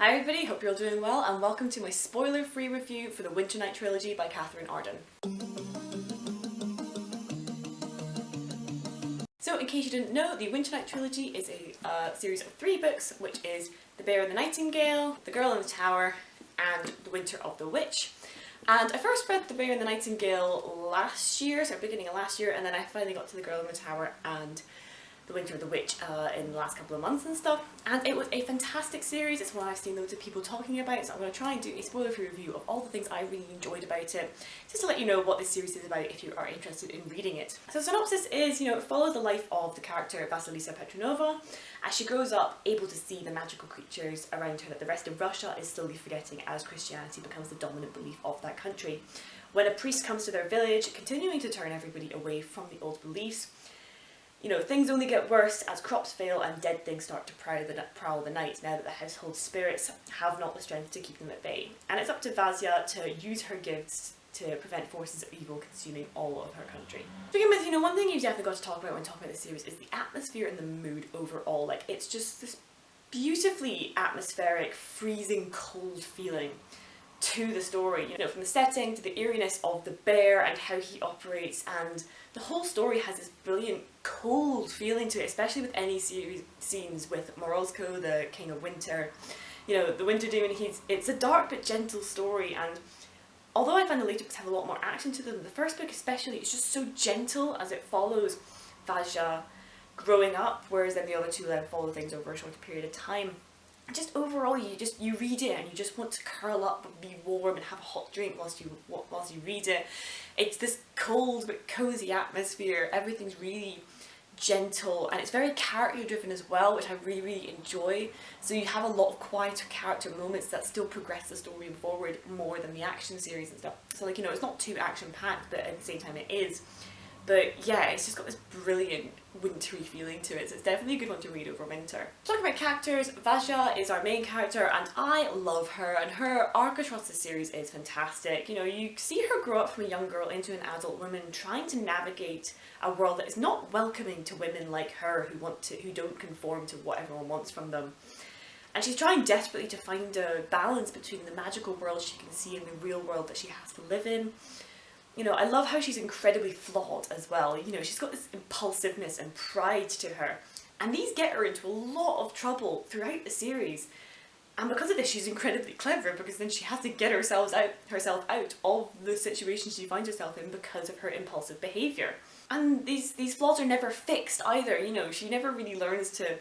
Hi everybody, hope you're all doing well and welcome to my spoiler-free review for the Winternight Trilogy by Katherine Arden. So in case you didn't know, the Winternight Trilogy is a series of 3 books, which is The Bear and the Nightingale, The Girl in the Tower, and The Winter of the Witch. And I first read The Bear and the Nightingale last year, so beginning of last year, and then I finally got to The Girl in the Tower and The Winter of the Witch in the last couple of months and stuff, and it was a fantastic series. It's one I've seen loads of people talking about, so I'm going to try and do a spoiler-free review of all the things I really enjoyed about it, just to let you know what this series is about if you are interested in reading it. So the synopsis is, it follows the life of the character Vasilisa Petronova as she grows up able to see the magical creatures around her that the rest of Russia is slowly forgetting as Christianity becomes the dominant belief of that country. When a priest comes to their village, continuing to turn everybody away from the old beliefs, things only get worse as crops fail and dead things start to prowl the night now that the household spirits have not the strength to keep them at bay. And it's up to Vasia to use her gifts to prevent forces of evil consuming all of her country. To begin with, one thing you've definitely got to talk about when talking about this series is the atmosphere and the mood overall. Like, it's just this beautifully atmospheric, freezing cold feeling to the story, from the setting to the eeriness of the bear and how he operates, and the whole story has this brilliant cold feeling to it, especially with any scenes with Morozko, the King of Winter, the Winter Demon. It's a dark but gentle story, and although I find the later books have a lot more action to them, the first book especially is just so gentle as it follows Vasia growing up, whereas then the other two follow things over a shorter period of time. Just overall, you read it and you just want to curl up and be warm and have a hot drink whilst you read it. It's this cold but cozy atmosphere. Everything's really gentle and it's very character driven as well, which I really enjoy. So you have a lot of quieter character moments that still progress the story forward more than the action series and stuff. So it's not too action packed, but at the same time it is. But yeah, it's just got this brilliant wintry feeling to it, so it's definitely a good one to read over winter. Talking about characters, Vasia is our main character and I love her, and her arc across the series is fantastic. You see her grow up from a young girl into an adult woman trying to navigate a world that is not welcoming to women like her who don't conform to what everyone wants from them. And she's trying desperately to find a balance between the magical world she can see and the real world that she has to live in. I love how she's incredibly flawed as well. She's got this impulsiveness and pride to her, and these get her into a lot of trouble throughout the series. And because of this, she's incredibly clever, because then she has to get herself out of the situation she finds herself in because of her impulsive behaviour. And these flaws are never fixed either. She never really learns to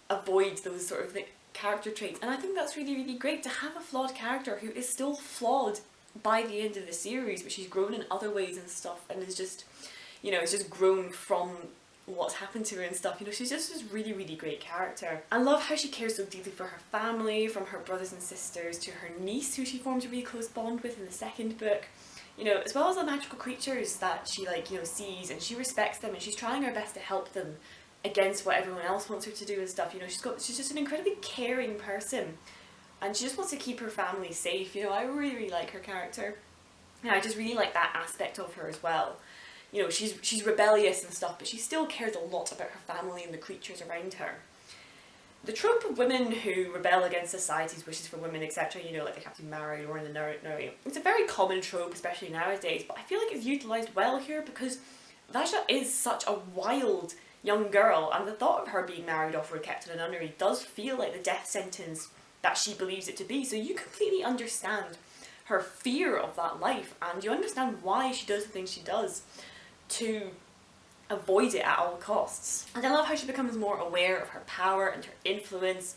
avoid those sort of character traits, and I think that's really, really great to have a flawed character who is still flawed by the end of the series, but she's grown in other ways and stuff, and is just, it's just grown from what's happened to her and stuff. She's just this really, really great character. I love how she cares so deeply for her family, from her brothers and sisters to her niece, who she forms a really close bond with in the second book. As well as the magical creatures that she sees, and she respects them, and she's trying her best to help them against what everyone else wants her to do and stuff. She's just an incredibly caring person. And she just wants to keep her family safe. I really, really like her character. And I just really like that aspect of her as well. She's rebellious and stuff, but she still cares a lot about her family and the creatures around her. The trope of women who rebel against society's wishes for women, etc., like they have to be married or in the nursery, it's a very common trope, especially nowadays, but I feel like it's utilised well here because Vasia is such a wild young girl, and the thought of her being married off or kept in a nunnery does feel like the death sentence that she believes it to be. So you completely understand her fear of that life, and you understand why she does the things she does to avoid it at all costs. And I love how she becomes more aware of her power and her influence,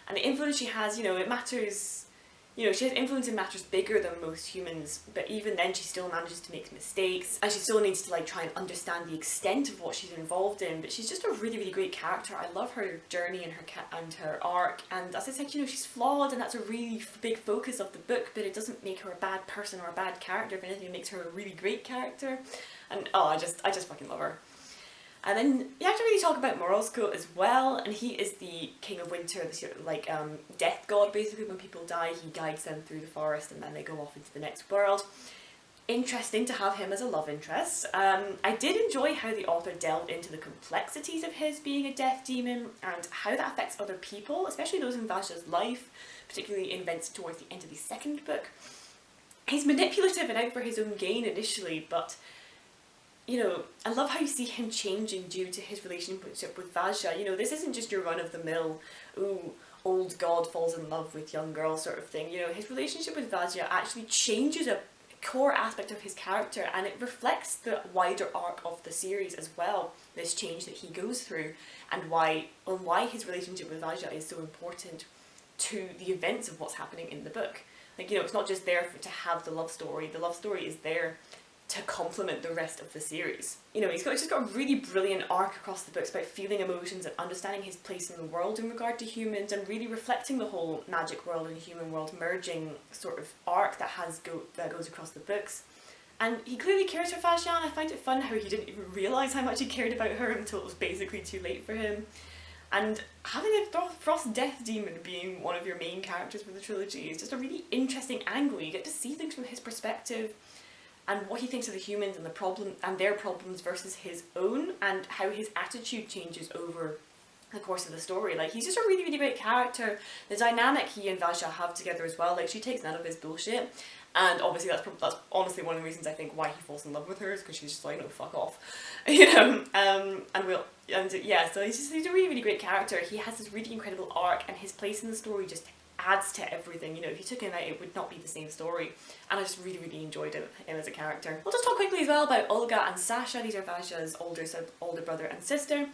and the influence she has, it matters. She has influence in matters bigger than most humans, but even then she still manages to make mistakes, and she still needs to try and understand the extent of what she's involved in. But she's just a really, really great character. I love her journey and her arc, and as I said, she's flawed, and that's a really big focus of the book, but it doesn't make her a bad person or a bad character. If anything, it makes her a really great character, and I just fucking love her. And then you have to really talk about Morozko as well, and he is the King of Winter, this death god basically. When people die, he guides them through the forest and then they go off into the next world. interesting to have him as a love interest. I did enjoy how the author delved into the complexities of his being a death demon and how that affects other people, especially those in Vasha's life, particularly in events towards the end of the second book. He's manipulative and out for his own gain initially, but you know, I love how you see him changing due to his relationship with Vasha. You know, this isn't just your run-of-the-mill, ooh, old god falls in love with young girl sort of thing. You know, his relationship with Vasha actually changes a core aspect of his character, and it reflects the wider arc of the series as well, this change that he goes through, and why his relationship with Vasha is so important to the events of what's happening in the book. Like, you know, it's not just there to have the love story is there to complement the rest of the series. You know, he's just got a really brilliant arc across the books about feeling emotions and understanding his place in the world in regard to humans, and really reflecting the whole magic world and human world merging sort of arc that goes across the books. And he clearly cares for Vasha, and I find it fun how he didn't even realise how much he cared about her until it was basically too late for him. And having a Frost Death Demon being one of your main characters for the trilogy is just a really interesting angle. You get to see things from his perspective, and what he thinks of the humans and their problems versus his own, and how his attitude changes over the course of the story. Like, he's just a really, really great character. The dynamic he and Vasha have together as well, like, she takes none of his bullshit, and obviously that's honestly one of the reasons I think why he falls in love with her, is because she's just like, no, fuck off, you know. So he's a really, really great character. He has this really incredible arc, and his place in the story just adds to everything. You know, if you took him out, it would not be the same story, and I just really, really enjoyed him as a character. We'll just talk quickly as well about Olga and Sasha. These are Vasha's older brother and sister,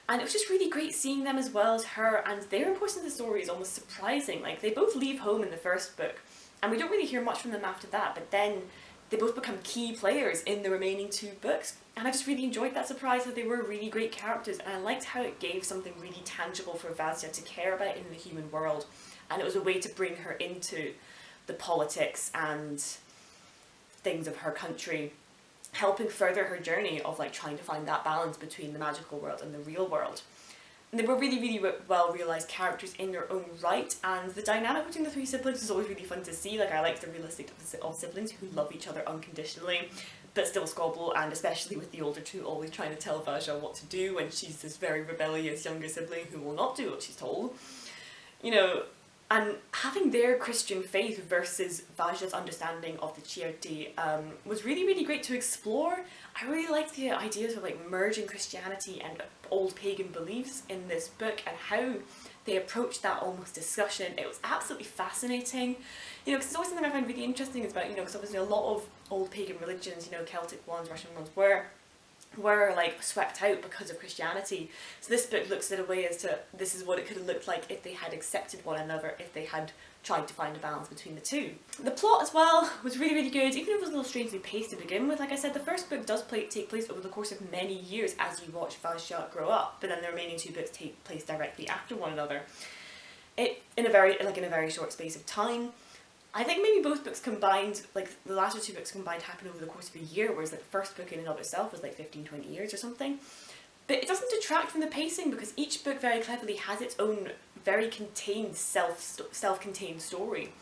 and it was just really great seeing them as well as her, and their importance in the story is almost surprising. Like, they both leave home in the first book, and we don't really hear much from them after that, but then they both become key players in the remaining 2 books, and I just really enjoyed that surprise that they were really great characters, and I liked how it gave something really tangible for Vasya to care about in the human world. And it was a way to bring her into the politics and things of her country, helping further her journey of like trying to find that balance between the magical world and the real world. And they were really, really well realised characters in their own right, and the dynamic between the 3 siblings was always really fun to see. Like, I liked the realistic of siblings who love each other unconditionally, but still squabble, and especially with the older 2 always trying to tell Vasha what to do when she's this very rebellious younger sibling who will not do what she's told. You know, and having their Christian faith versus Vasha's understanding of the Chiarti was really, really great to explore. I really liked the ideas of like merging Christianity and old pagan beliefs in this book, and how they approached that almost discussion. It was absolutely fascinating. You know, because it's always something I find really interesting is about, you know, because obviously a lot of old pagan religions, you know, Celtic ones, Russian ones, were like swept out because of Christianity. So this book looks at a way as to this is what it could have looked like if they had accepted one another, if they had tried to find a balance between the 2. The plot as well was really, really good, even if it was a little strangely paced to begin with. Like I said, the first book does take place over the course of many years as you watch Vasha grow up, but then the remaining 2 books take place directly after one another. In a very short space of time. I think maybe both books combined, like the latter 2 books combined, happened over the course of a year, whereas the first book in and of itself was like 15-20 years or something. But it doesn't detract from the pacing, because each book very cleverly has its own very contained self-contained story.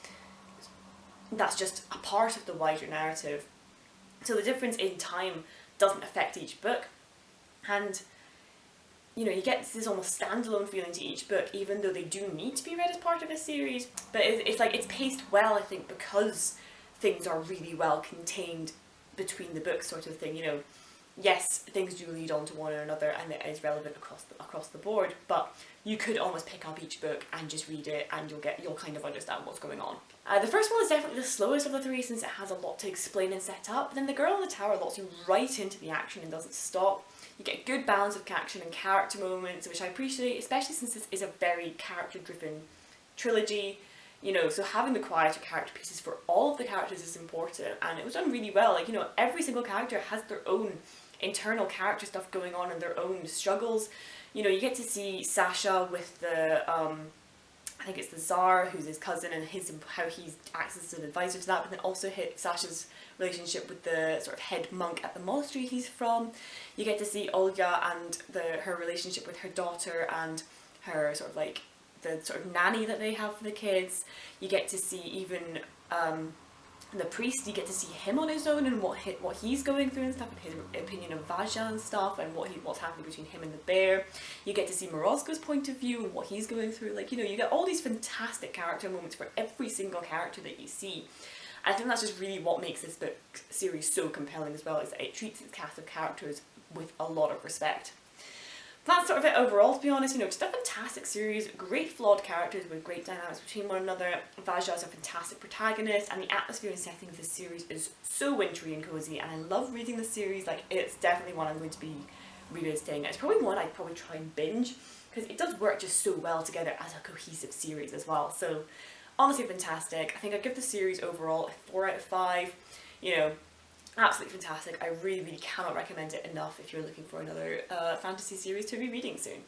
That's just a part of the wider narrative. So the difference in time doesn't affect each book, and you know, you get this almost standalone feeling to each book, even though they do need to be read as part of a series. But it's like, it's paced well, I think, because things are really well contained between the books, sort of thing. You know, yes, things do lead on to one another, and it is relevant across the board, but you could almost pick up each book and just read it, and you'll kind of understand what's going on. The first one is definitely the slowest of the 3, since it has a lot to explain and set up. But then The Girl in the Tower locks you right into the action and doesn't stop. You get a good balance of action and character moments, which I appreciate, especially since this is a very character-driven trilogy. You know, so having the quieter character pieces for all of the characters is important, and it was done really well. Like, you know, every single character has their own internal character stuff going on and their own struggles. You know, you get to see Sasha with the, I think it's the Tsar, who's his cousin, and how he acts as an advisor to that, but then also Sasha's relationship with the sort of head monk at the monastery he's from. You get to see Olga and her relationship with her daughter, and her sort of like the sort of nanny that they have for the kids. You get to see even the priest, you get to see him on his own and what he's going through and stuff, and his opinion of Vaja and stuff, and what's happening between him and the bear. You get to see Morozko's point of view and what he's going through. Like, you know, you get all these fantastic character moments for every single character that you see. And I think that's just really what makes this book series so compelling as well, is that it treats its cast of characters with a lot of respect. That's sort of it overall, to be honest. You know, just a fantastic series, great flawed characters with great dynamics between one another. Vaja is a fantastic protagonist, and the atmosphere and setting of this series is so wintry and cozy, and I love reading the series. Like, it's definitely one I'm going to be revisiting. It's probably one I'd probably try and binge, because it does work just so well together as a cohesive series as well. So, honestly fantastic. I think I'd give the series overall a 4 out of 5. You know, absolutely fantastic. I really, really cannot recommend it enough if you're looking for another fantasy series to be reading soon.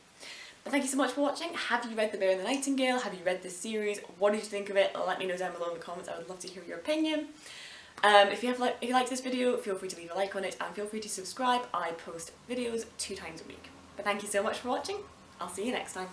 But thank you so much for watching. Have you read The Bear and the Nightingale? Have you read this series? What did you think of it? Let me know down below in the comments. I would love to hear your opinion. If you liked this video, feel free to leave a like on it, and feel free to subscribe. I post videos 2 times a week. But thank you so much for watching. I'll see you next time.